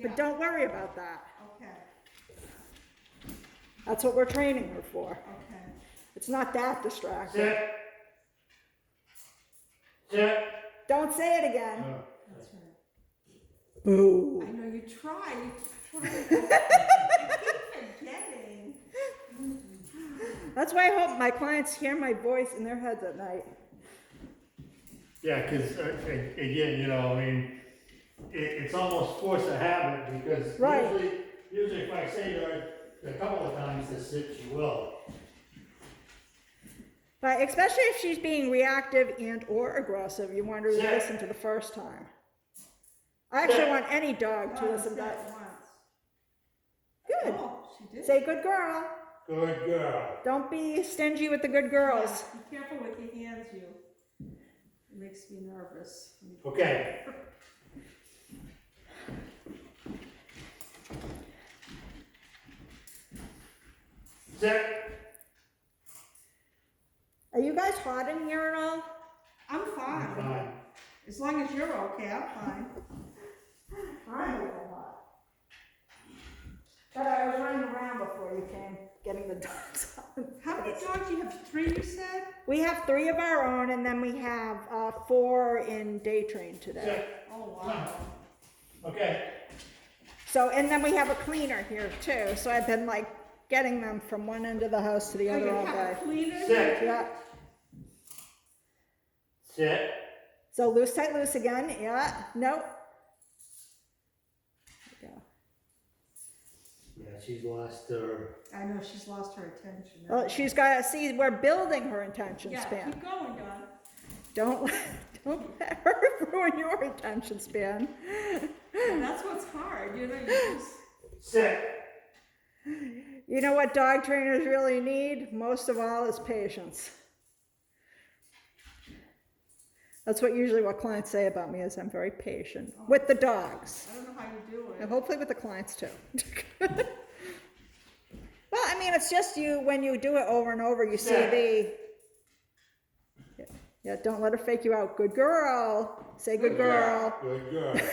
But don't worry about that. Okay, That's what we're training her for. okay. It's not that distracting. Sit. Sit. Don't say it again. That's right. Boo. I know you try. You keep forgetting. That's why I hope my clients hear my voice in their heads at night. Yeah, because again, you know, I mean, it's almost force of habit because Right. usually if I say to her a couple of times to sit, she will. But especially if she's being reactive and or aggressive, you want her to Sit. listen to the first time. I actually Sit. want any dog to Oh, listen to said that. once. Good. Oh, she did. Say good girl. Good girl. Don't be stingy with the good girls. Yeah, be careful with your hands, you. It makes me nervous. Okay. Sit. Are you guys hot in here at all? I'm fine. Fine. As long as you're okay, I'm fine. I'm a little hot. But I was running around before you came, getting the dogs out. How many dogs? You have 3, you said? We have 3 of our own, and then we have 4 in day train today. Sit. Oh, wow. Okay. So, and then we have a cleaner here too. So I've been like getting them from one end of the house to the Oh, other you all have day. a cleaner? Sit. Yeah. Sit. So loose, tight, loose again. Yeah. Nope. There you go. Yeah, she's lost her. I know, she's lost her attention. Well, she's got to see. We're building her attention Yeah, span. keep going, Dawn. Don't let her ruin your attention span. And that's what's hard, you know, you just, Sit. You know what dog trainers really need? Most of all is patience. That's usually what clients say about me is I'm very patient with the dogs. I don't know how you do And it. hopefully with the clients too. Well, I mean, it's just when you do it over and over, you see yeah, don't let her fake you out. Good girl. Say good girl. Good girl. Yeah.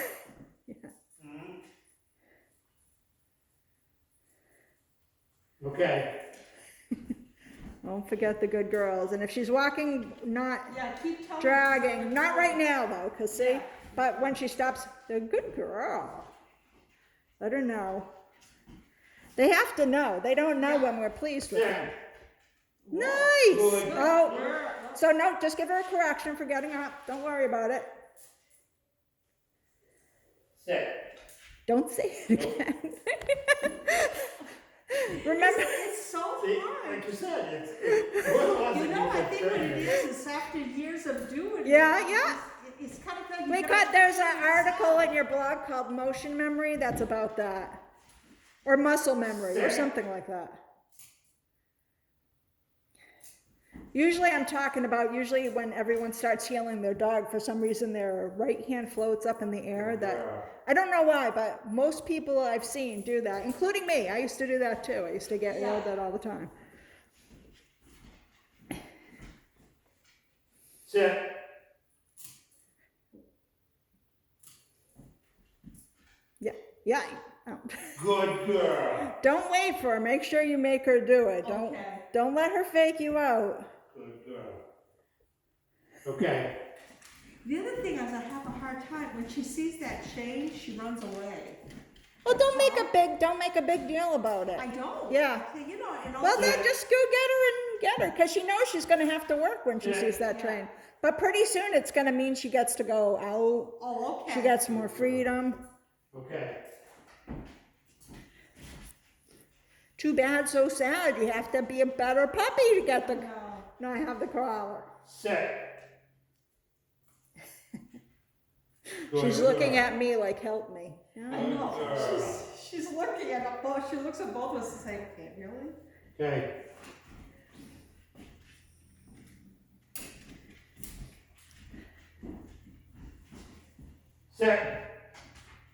Okay. Don't forget the good girls. And if she's walking, not Yeah, keep telling dragging, not right now though, because see, but when she stops, the good girl. Let her know. They have to know. They don't know when we're pleased with them. Nice. Good. Oh, so no, just give her a correction for getting up. Don't worry about it. Sit. Don't say it again. Remember, It's so See, hard. like you said, it's You know, I think what it is after years of doing it. Yeah, yeah. It's kind of like. you there's an gotta- article in your blog called Motion Memory that's about that. Or muscle memory or something like that. Usually I'm talking about when everyone starts healing their dog, for some reason their right hand floats up in the air. That I don't know why, but most people I've seen do that, including me. I used to do that too. I used to get yelled at all the time. Sit. Yeah, yeah. Oh. Good girl. Don't wait for her. Make sure you make her do it. Okay. Don't let her fake you out. Good girl. Okay. The other thing is I have a hard time, when she sees that change, she runs away. Well, don't make a big deal about it. I don't. Yeah. I say, you know, and Well, also, then just go get her, because she knows she's going to have to work when she Yeah. sees that Yeah. train. But pretty soon it's going to mean she gets to go out. oh, okay. She gets more freedom. Okay. Too bad, so sad. You have to be a better puppy to get the. No. No, I have the collar. Sit. She's looking at me like, help me. I know. She's looking at both. She looks at both of us and say, okay, really? Okay. Sit.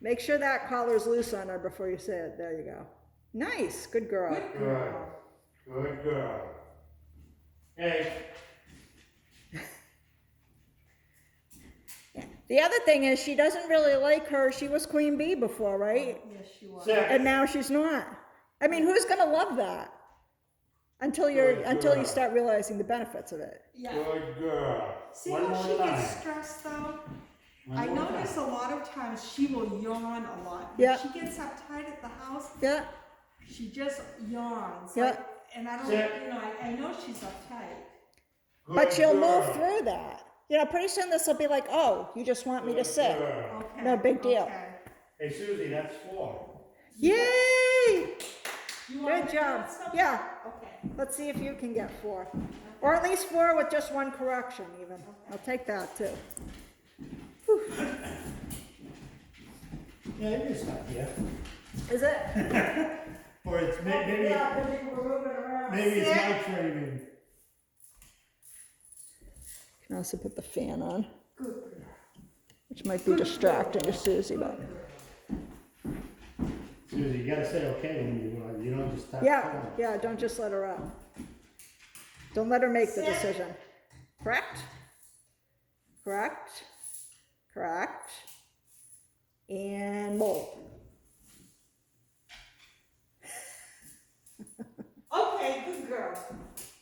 Make sure that collar's loose on her before you say it. There you go. Nice. Good girl. Good Good. girl. Good girl. Hey. The other thing is she doesn't really like her. She was queen bee before, right? Yes, she was. Sit. And now she's not. I mean, who's gonna love that? Until you start realizing the benefits of it. Yeah. Good girl. See One how more she time. gets stressed though? One I more time. notice a lot of times she will yawn a lot. Yeah. When she gets uptight at the house, Yeah, she just yawns. Yeah. Like, and I don't, Sit. I know she's uptight. but Good she'll move girl. through that. You know, pretty soon this will be like, oh, you just want me to Good sit. girl. Okay. No big deal. Okay. Hey Susie, that's 4. Yay! You want me Good to job. do some? Yeah. Okay. Let's see if you can get 4. Or at least 4 with just 1 correction even. I'll take that too. Yeah, it is not yet. Is it? Or it's maybe, Yeah, because you were moving around. maybe it's my training. Can also put the fan on, Good girl. which might be distracting to Susie, but Susie, you gotta say okay when you don't just start yeah, calling. yeah, don't just let her out. Don't let her make the Sit. decision. Correct? Correct? Correct? And mold. Okay, good girl.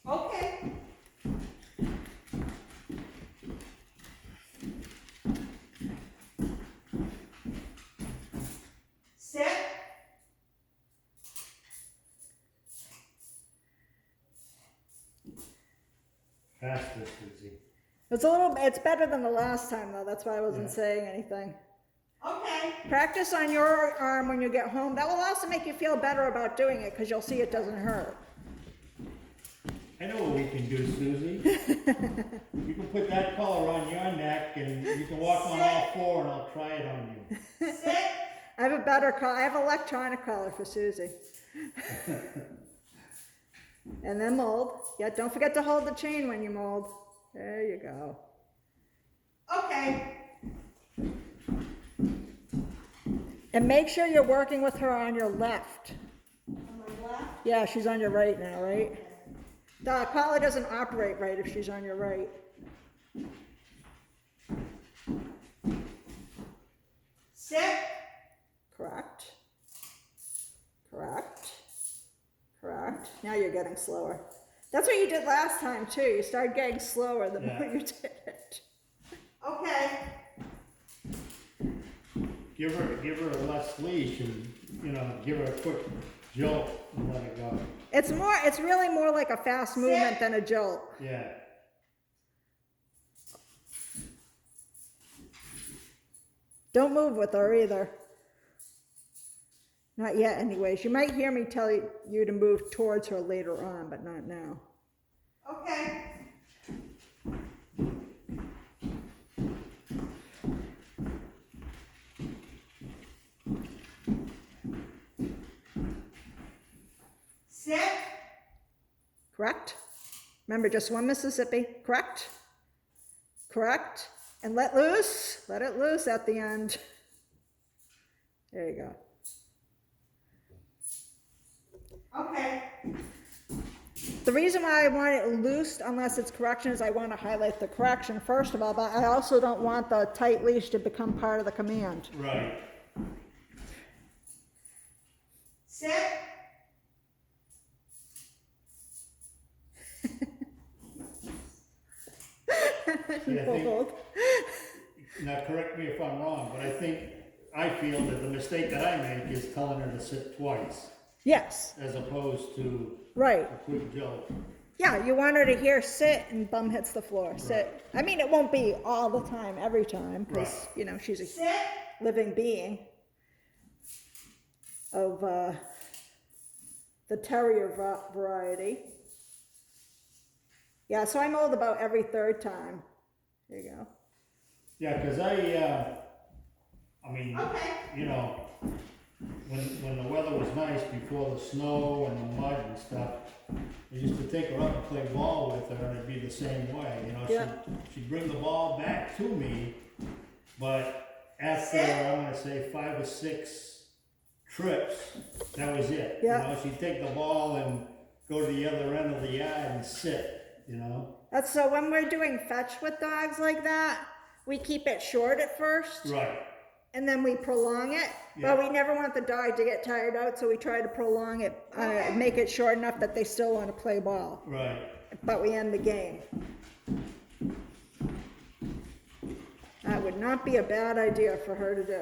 Okay. Sit. Faster, Susie. It's better than the last time though, that's why I wasn't Yeah. saying anything. Okay. Practice on your arm when you get home. That will also make you feel better about doing it because you'll see it doesn't hurt. I know what we can do, Susie. You can put that collar on your neck and you can walk on all 4 and I'll try it on you. Sit. I have a better collar. I have electronic collar for Susie. And then mold. Yeah, don't forget to hold the chain when you mold. There you go. Okay. And make sure you're working with her on your left. On my left. Yeah, she's on your right now, right? The collar doesn't operate right if she's on your right. Sit. Correct. Correct. Correct. Now you're getting slower. That's what you did last time too. You started getting slower the more Yeah. you did it. Okay. Give her a less leash and, give her a quick jolt and let it go. It's really more like a fast movement than a jolt. Yeah. Don't move with her either. Not yet anyways. You might hear me tell you to move towards her later on, but not now. Okay. Sit. Correct? Remember, just 1 Mississippi. Correct? Correct? And let loose. Let it loose at the end. There you go. Okay. The reason why I want it loosed, unless it's correction, is I want to highlight the correction first of all, but I also don't want the tight leash to become part of the command. Right. Sit. See, I think, Hold. now correct me if I'm wrong, but I feel that the mistake that I make is telling her to sit twice Yes, as opposed to right. a quick jolt. Yeah, you want her to hear sit and bum hits the floor. Sit. I mean, it won't be all the time, every time, because, Right. she's a Sit. living being of the terrier variety. Yeah, so I mold about every 3rd time. There you go. Yeah, because I mean, Okay. when the weather was nice before the snow and the mud and stuff, I used to take her up and play ball with her and it'd be the same way, Yeah. She'd bring the ball back to me, but after, I'm gonna say 5 or 6 trips, that was it. Yeah. She'd take the ball and go to the other end of the yard and sit, That's so when we're doing fetch with dogs like that, we keep it short at first. Right, And then we prolong it, Yeah. but we never want the dog to get tired out, so we try to prolong it, make it short enough that they still want to play ball, right. but we end the game. That would not be a bad idea for her to do.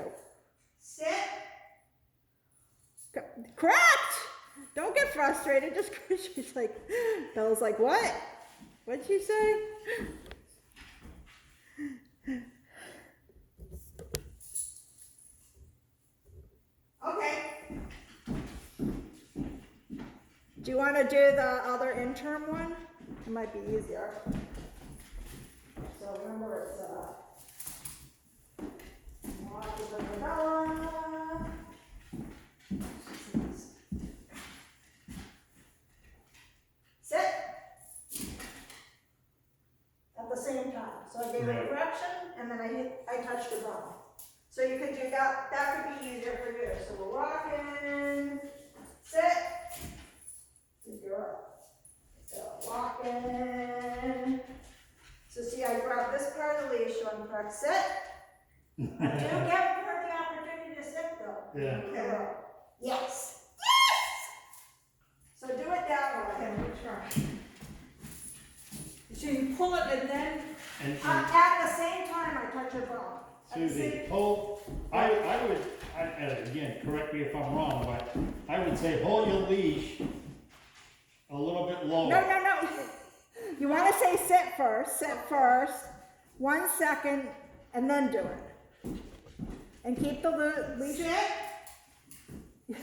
Sit. Correct! Don't get frustrated, just 'cause she's like, Bella's like, what? What'd she say? Okay. Do you want to do the other interim one? It might be easier. So remember it's walk with the Bella. Sit. At the same time. So I gave her Right. direction and then I touched her bum. So you could do that, that could be easier for you. So we're walking, sit, good girl. So walking. So see, I grab this part of the leash, so I'm correct, sit. I do give her the opportunity to sit though. Yeah. Good girl. Yes. Yes! So do it that way. Okay, we'll try. So you pull it and then, And At the same time, I touch her bum. Susie, hold, I would, again, correct me if I'm wrong, but I would say hold your leash a little bit lower. No. You want to say sit first, 1 second, and then do it. And keep the leash. sit.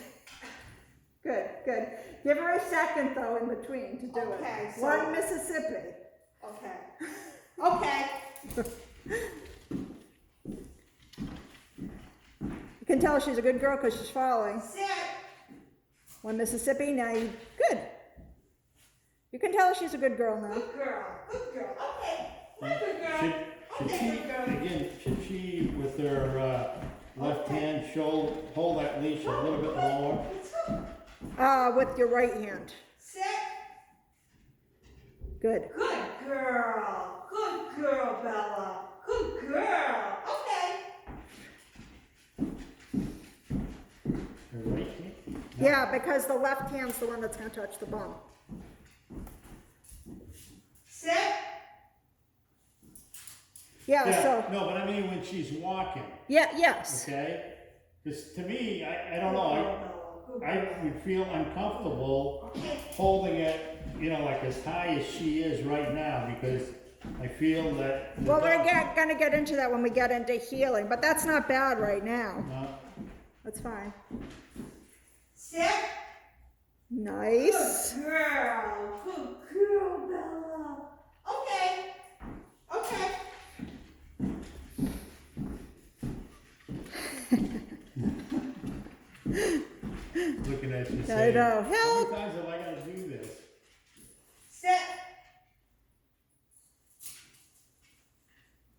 Good. Give her a second though in between to do Okay, it. so- 1 Mississippi. Okay. Okay. You can tell she's a good girl because she's following. Sit. 1 Mississippi, now you, good. You can tell she's a good girl now. Good girl. Good girl. Okay. Good girl. Should Okay, she, good girl. again, should she, with her left hand, hold that leash a little bit lower? With your right hand. Sit. Good. Good girl. Good girl, Bella. Good girl. Okay. Her right hand? Yeah, because the left hand's the one that's gonna touch the bum. Sit. Yeah, so, No, but I mean when she's walking, yes. okay? Because to me, I don't know, I would feel uncomfortable holding it, like as high as she is right now, because I feel that. the Well, we're dog- gonna get into that when we get into healing, but that's not bad right now. No, That's fine. Sit. Nice. Good girl. Good girl, Bella. Okay. Okay. looking at you I saying, know. how Help! many times have I gotta do this? Sit.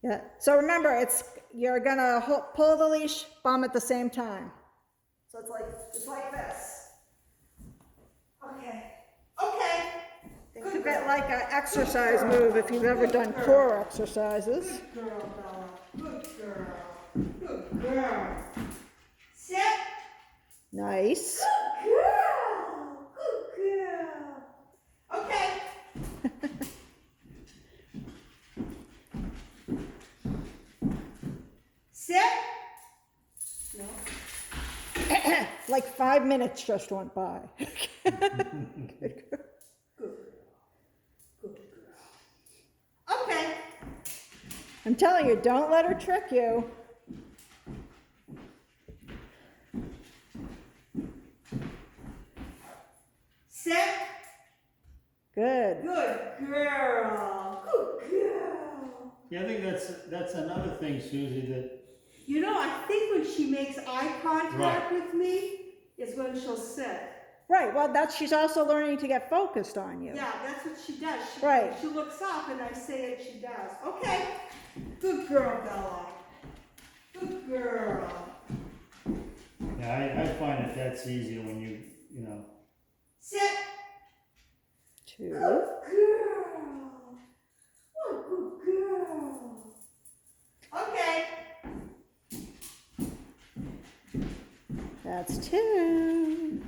Yeah. So remember, you're gonna pull the leash, bum at the same time. So it's like this. Okay. Okay. Think of it like an exercise move if you've ever done core exercises. Good girl, Bella. Good girl. Good girl. Sit. Nice. Good girl. Good girl. Okay. Sit. No. Like 5 minutes just went by. Good girl. Good girl. Okay. I'm telling you, don't let her trick you. Sit. Good. Good girl. Good girl. Yeah, I think that's another thing, Susie, that, You know, I think when she makes eye contact Right. with me is when she'll sit. Right, well, she's also learning to get focused on you. Yeah, that's what she does. She, Right. She looks up and I say it, she does. Okay. Good girl, Bella. Good girl. yeah, I find that's easier when you know. Sit. 2. Good girl. What a good girl. Okay. That's two.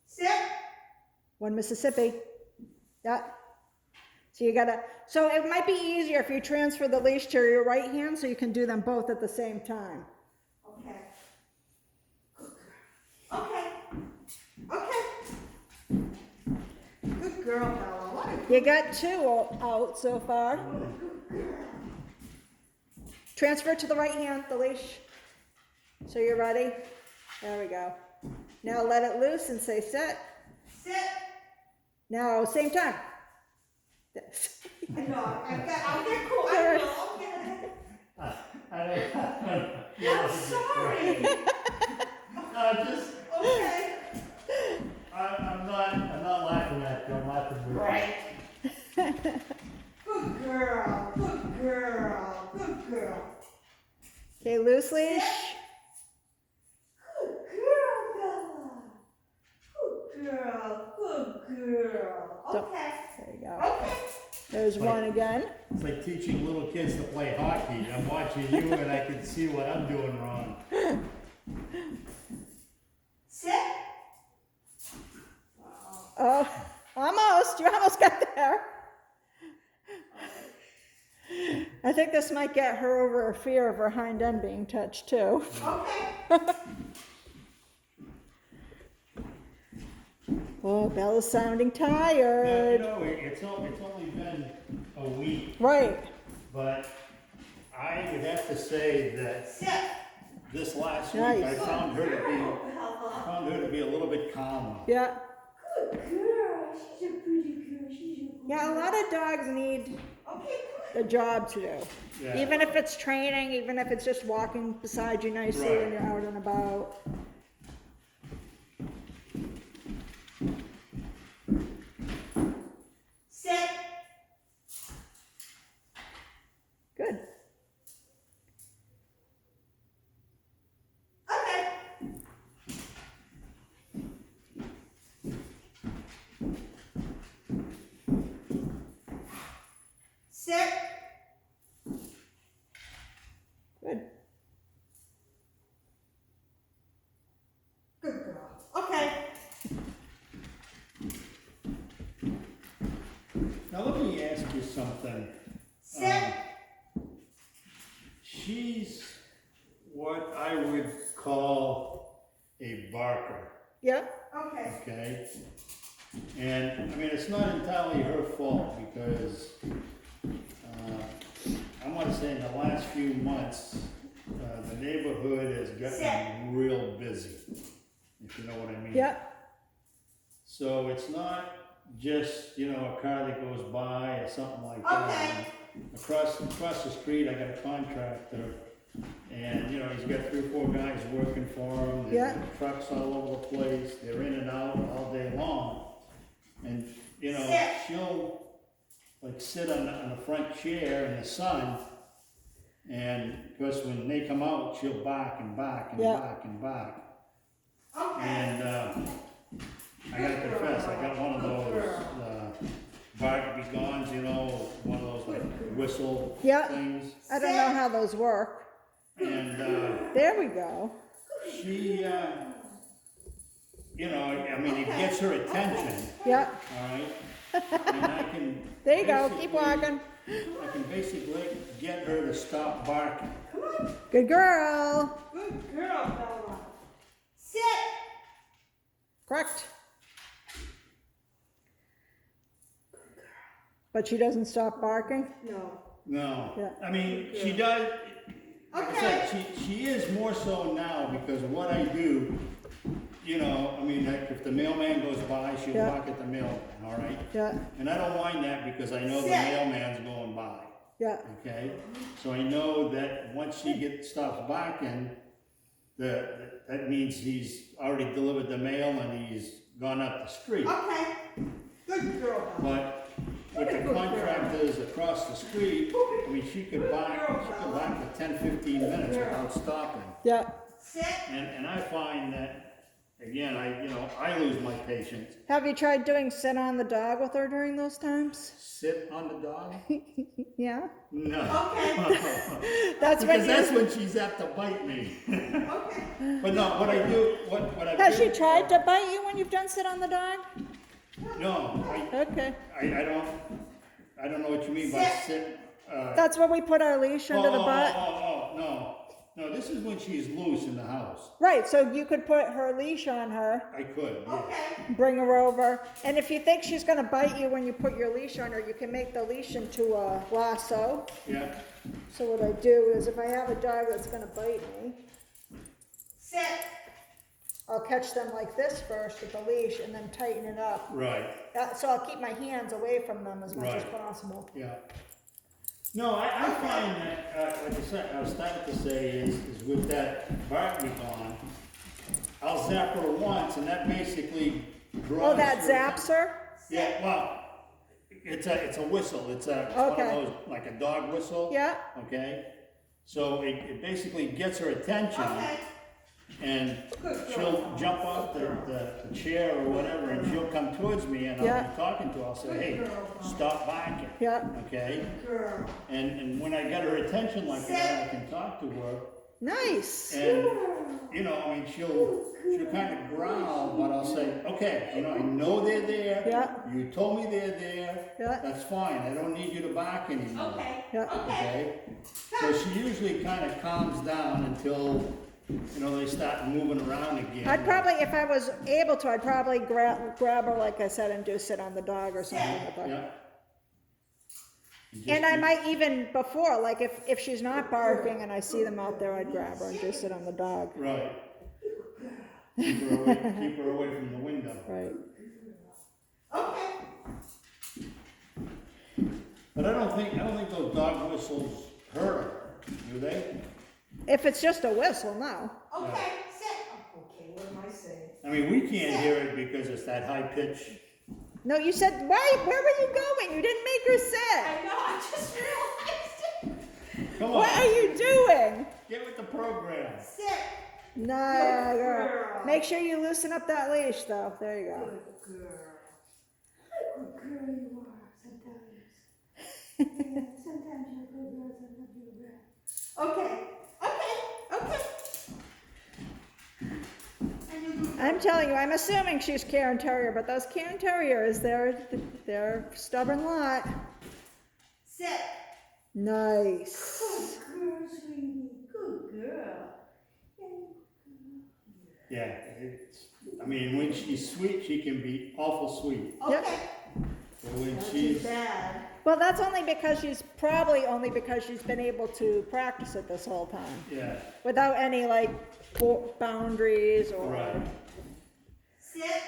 Sit. One Mississippi. Yeah. So you gotta, so it might be easier if you transfer the leash to your right hand so you can do them both at the same time. Okay. Good girl. Okay. Okay. Good girl, Bella. What a You got two out so far. good girl. Transfer to the right hand, the leash. So you're ready? There we go. Now let it loose and say sit. Sit. Now, same time. I know. I'll get cool. I will. I'll get I'm sorry. Just, Okay. I'm not laughing at you, I'm laughing with you. Right. Good girl. Good girl. Good girl. Okay, loose leash. Good girl, Bella. Good girl. Good girl. Okay. There you go. Okay. There's one again. It's like teaching little kids to play hockey. I'm watching you and I can see what I'm doing wrong. Sit. Oh, almost. You almost got there. I think this might get her over her fear of her hind end being touched too. Okay. Oh, Bella's sounding Now, tired. it's only been a week, Right. but I would have to say that Sit. this last week Nice. I found her Bella. to be a little bit calmer. Yeah. Good girl. She's a pretty girl. She's a good Yeah, a lot of dogs need Okay, a job to do. Yeah. Even if it's training, even if it's just walking beside you nicely Right. when you're out and about. sit. Good. Okay. Sit. Good. Good girl. Okay. Now let me ask you something. Sit. She's what I would call a barker, Yeah. Okay. okay? And I mean, it's not entirely her fault because I want to say in the last few months, the neighborhood has gotten real busy, if you know what I mean. Yeah. So it's not just, a car that goes by or something like that. Okay. Across the street, I got a contractor, and, he's got 3 or 4 guys working for him. Yeah. There's trucks all over the place, they're in and out all day long. And, Sit. she'll, like, sit on the front chair in the sun, and, of course, when they come out, she'll bark and bark and Yeah. bark and bark. Okay. And, I gotta confess, I got one of those, bark be gones, one of those like whistle Yeah. things. I don't know how those work. And, There we go. she, it gets her attention, Yeah. alright? And I can. There you go. Keep basically- walking. I can basically get her to stop barking. Come on. Good girl. Good girl, Bella. Sit. Correct. But she doesn't stop barking. No. No, Yeah. I mean, she does, like I said, Okay. she is more so now because of what I do, like if the mailman goes by, she'll Yeah. bark at the mailman, alright? Yeah. And I don't mind that because I know the Sit. mailman's going by, Yeah. okay? So I know that once she stops barking, that means he's already delivered the mail and he's gone up the street. Okay. Good girl, Bella. But with the contractors across the street, I mean, she could bark for 10, 15 minutes without stopping. Sit. And I find that again, I lose my patience. Have you tried doing sit on the dog with her during those times? Sit on the dog? Yeah? No. Okay. That's when Because that's when she's apt to bite me. Okay. But no, what I do, what I do. Has she tried to bite you when you've done sit on the dog? No, Okay. I don't know what you mean by sit. That's where we put our leash under the butt. No, this is when she's loose in the house. Right, so you could put her leash on her, I could, yeah. Okay. bring her over, and if you think she's gonna bite you when you put your leash on her, you can make the leash into a lasso. Yeah, So what I do is if I have a dog that's gonna bite me, Sit. I'll catch them like this first with the leash and then tighten it up. right, So I'll keep my hands away from them as much as Right. possible. yeah. No, I find that, like I said, I was starting to say is with that Bartnicon, I'll zap her once and that basically draws. Oh, that her- zaps her? Yeah, well, it's a whistle, it's one of Okay. those, like a dog whistle. Yeah, Okay, so it basically gets her attention. Okay. And Good she'll girl. jump off the chair or whatever, and she'll come towards me, and I'll Yeah. be talking to her, I'll say, hey, Good girl, Mom. stop barking. yeah, Okay, Girl. and when I get her attention like that, I can talk to her, nice. and, I mean, she'll kind of growl, but I'll say, okay, I know they're there. Yeah. You told me they're there. Yeah. That's fine, I don't need you to bark anymore. Okay. Yeah. Okay, so she usually kind of calms down until, they start moving around again. I'd probably, if I was able to, I'd probably grab her, like I said, and do sit on the dog or something with her. Yeah. You And just- I might even before, like if she's not barking and I see them out there, I'd grab her and just sit on the dog. Right. Keep her away from the window. Right. Okay. But I don't think those dog whistles hurt her, do they? If it's just a whistle, no. Okay. Sit. Oh, okay. What am I saying? I mean, we can't hear it because it's that high pitch. No, you said, why? Where were you going? You didn't make her sit. I know. I just realized it. Come What on, are you doing? Get with the program. Sit. No, Good girl. girl. Make sure you loosen up that leash, though. There you go. Good girl. Good girl you are sometimes. Yeah, sometimes you're a good girl, sometimes you're bad. Okay. I'm telling you, I'm assuming she's Cairn Terrier, but those Cairn Terriers, they're a stubborn lot. Sit. Nice. Good girl, sweetie. Good girl. Yeah, I mean, when she's sweet, she can be awful sweet. Yep. Okay. But when Not she's, too bad. Well, that's only because she's been able to practice it this whole time yeah, without any like boundaries or. right. Sit.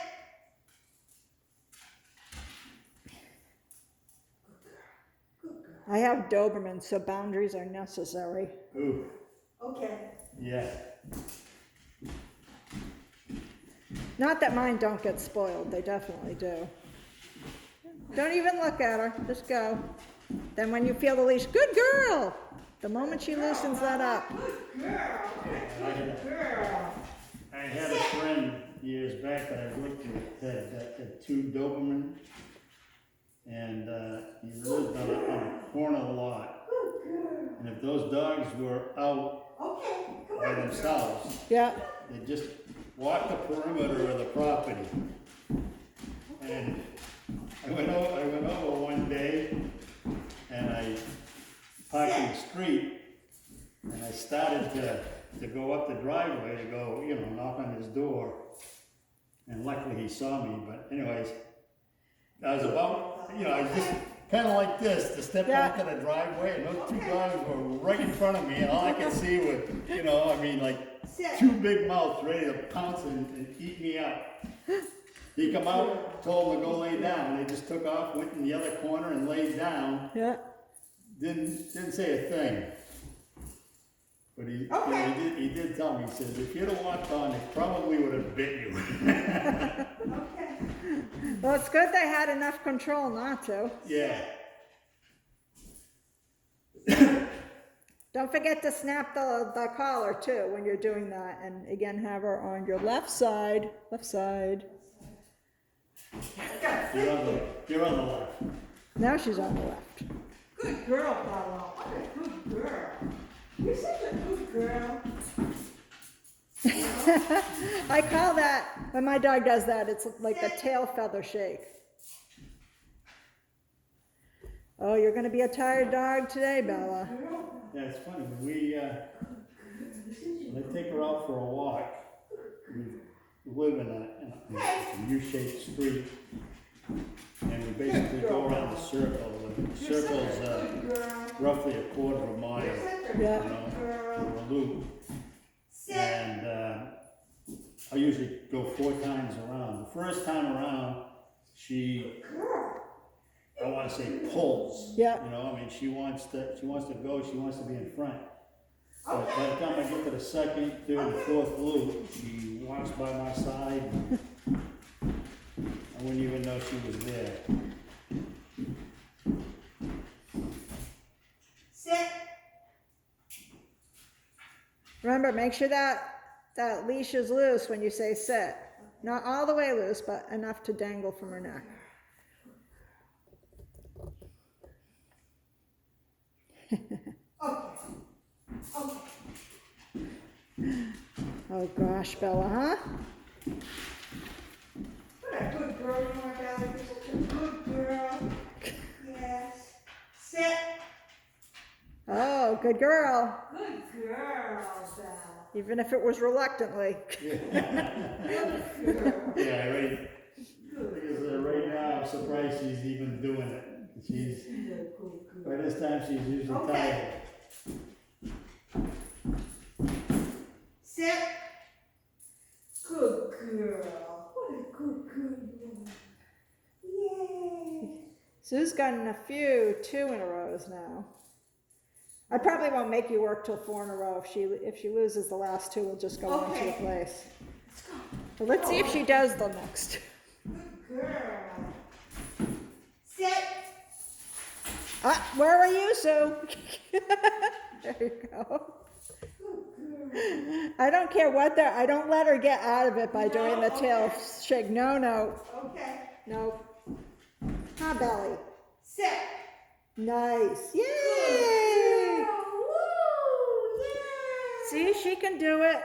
Good girl. I have Dobermans, so boundaries are necessary. Ooh, Okay. yeah. Not that mine don't get spoiled, they definitely do. Don't even look at her, just go. Then when you feel the leash, good girl! The moment she loosens that up. Good girl. I had, Good girl. I had a friend years back that I worked with that had two Doberman, and he lived on a corner lot. Good girl. And if those dogs were out Okay. Come by on. themselves, Yeah, they just walked the perimeter of the property. And I went over one day, and I parked in the street, and I started to go up the driveway to go, knock on his door. And luckily he saw me, but anyways, I was about, I was just kind of like this, to step Yeah. back in the driveway, and those two dogs were right in front of me, and all I could see was, like Sit. two big mouths ready to pounce and eat me up. He come out, told him to go lay down, they just took off, went in the other corner and laid down, yeah. didn't say a thing. But he did tell me, he said, if you'd have walked on, it probably would have bit you. Okay. Well, it's good they had enough control not to. Yeah. Don't forget to snap the collar too when you're doing that. And again, have her on your left side. Left side. You're on the left. Now she's on the left. Good girl, Bella. What a good girl. You're such a good girl. I call that, when my dog does that, it's like the tail feather shake. Oh, you're gonna be a tired dog today, Bella. Yeah, it's funny, when I take her out for a walk, we live in a U-shaped street, and we basically go around the circle, and the circle's roughly a quarter of a mile, you Yeah. know, a loop. And I usually go 4 times around. The first time around, she, I want to say pulls. Yeah. You know, I mean, she wants to go. She wants to be in front. But by the time I get to the second, third, and fourth loop, she walks by my side. I wouldn't even know she was there. Sit. Remember, make sure that leash is loose when you say sit. Not all the way loose, but enough to dangle from her neck. Okay. Okay. Oh gosh, Bella, huh? What a good girl you are, Bella. You're such a good girl. Yes. Sit. Oh, good girl. Good girl, Bella. Even if it was reluctantly. Good girl. Yeah, right. Because right now, I'm surprised she's even doing it. She's Good girl. by this time she's usually Okay. tired. Sit. Good girl. What a good girl. Yay. Sue's gotten a few 2 in a rows now. I probably won't make you work till 4 in a row. If she loses the last 2, we'll just go on to the Okay. place. Let's go. But let's see if she does the next. Good girl. Sit. Ah, where are you, Sue? There you go. Good girl. I don't care what I don't let her get out of it by doing the tail shake. No, Okay. no. Huh, Belly? Sit. Nice. Good Yay! girl. Woo! Yay! See, she can do it.